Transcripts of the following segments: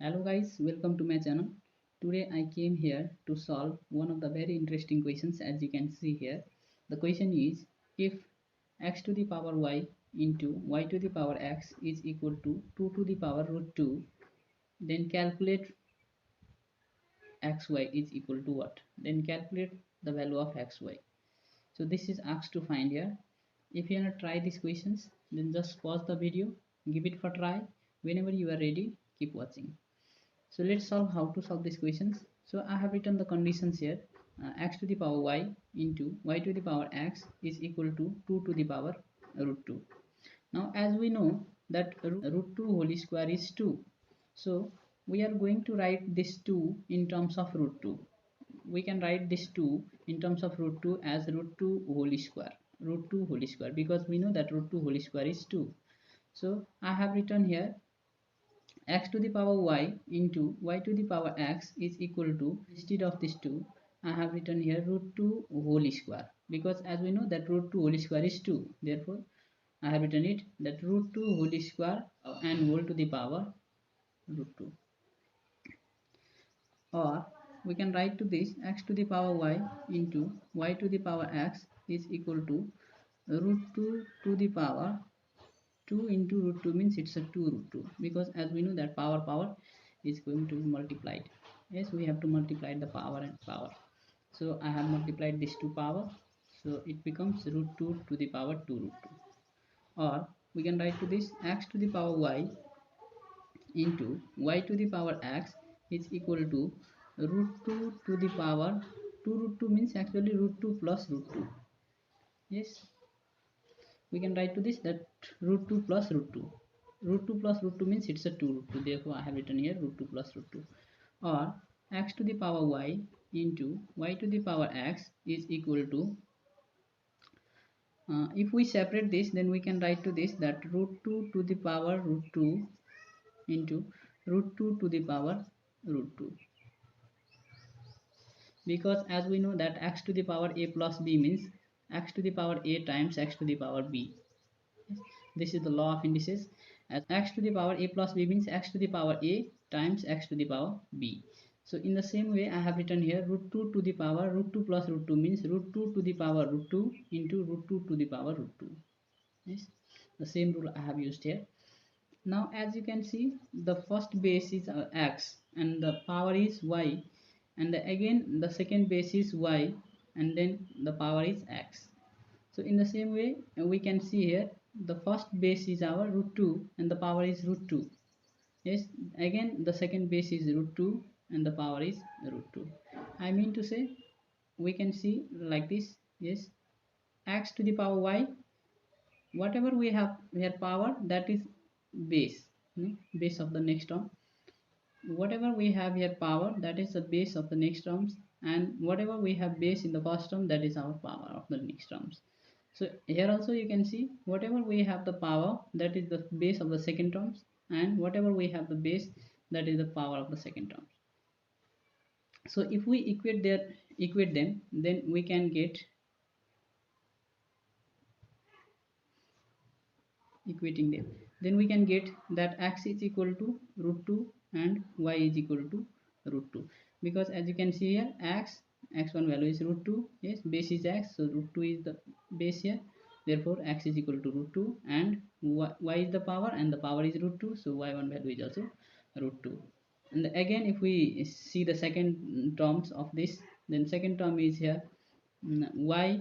Hello guys, welcome to my channel. Today I came here to solve one of the very interesting questions. As you can see here. The question is, if x to the power y into y to the power x is equal to 2 to the power root 2, then calculate xy is equal to what? Then calculate the value of xy. So this is asked to find here. If you want to try these questions, then just pause the video, give it for try. Whenever you are ready, keep watching. So let's solve how to solve these questions. So I have written the conditions here. X to the power y into y to the power x is equal to 2 to the power root 2. Now as we know that root 2 whole square is 2. So we are going to write this 2 in terms of root 2. We can write this 2 in terms of root 2 as root 2 whole square. Root 2 whole square, because we know that root 2 whole square is 2. So I have written here x to the power y into y to the power x is equal to, instead of this 2 I have written here root 2 whole square, because as we know that root 2 whole square is 2. Therefore I have written it that root 2 whole square and whole to the power root 2. Or we can write to this x to the power y into y to the power x is equal to root 2 to the power 2 into root 2 means it's a 2 root 2, because as we know that power is going to be multiplied. Yes, we have to multiply the power and power. So I have multiplied this to power, so it becomes root 2 to the power 2 root 2. Or we can write to this x to the power y into y to the power x is equal to root 2 to the power 2 root 2 means actually root 2 plus root 2. Yes, we can write to this that root 2 plus root 2. Root 2 plus root 2 means it's a 2 root 2. Therefore I have written here root 2 plus root 2. Or x to the power y into y to the power x is equal to, if we separate this, then we can write to this that root 2 to the power root 2 into root 2 to the power root 2. Because as we know that x to the power a plus b means x to the power a times x to the power b. This is the law of indices, as x to the power a plus b means x to the power a times x to the power b. So in the same way I have written here root 2 to the power root 2 plus root 2 means root 2 to the power root 2 into root 2 to the power root 2. Yes, the same rule I have used here. Now as you can see, the first base is x and the power is y, and again the second base is y and then the power is x. So in the same way we can see here the first base is our root 2 and the power is root 2. Yes, again the second base is root 2 and the power is root 2. I mean to say we can see like this. Yes, x to the power y, whatever we have here power, that is base, base of the next term. Whatever we have here power, that is the base of the next terms, and whatever we have base in the first term, that is our power of the next terms. So here also you can see whatever we have the power, that is the base of the second terms, and whatever we have the base, that is the power of the second terms. So if we equate them, then we can get, equating them, then we can get that x is equal to root 2 and y is equal to root 2, because as you can see here x1 value is root 2. Yes, base is x, so root 2 is the base here. Therefore x is equal to root 2 and y is the power and the power is root 2, so y1 value is also root 2. And again if we see the second terms of this, then second term is here y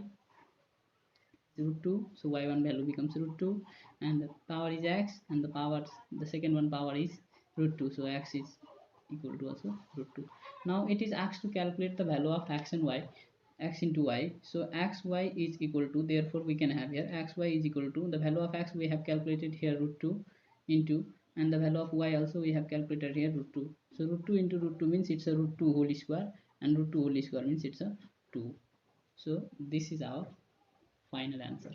root 2, so y1 value becomes root 2 and the power is x and the second one power is root 2, so x is equal to also root 2. Now it is asked to calculate the value of x and y, x into y. So xy is equal to, therefore we can have here xy is equal to, the value of x we have calculated here root 2 into, and the value of y also we have calculated here root 2. So root 2 into root 2 means it's a root 2 whole square, and root 2 whole square means it's a 2. So this is our final answer.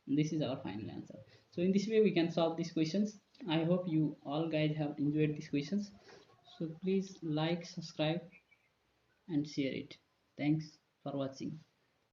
This is our final answer. So in this way we can solve these questions. I hope you all guys have enjoyed these questions. So please like, subscribe and share it. Thanks for watching.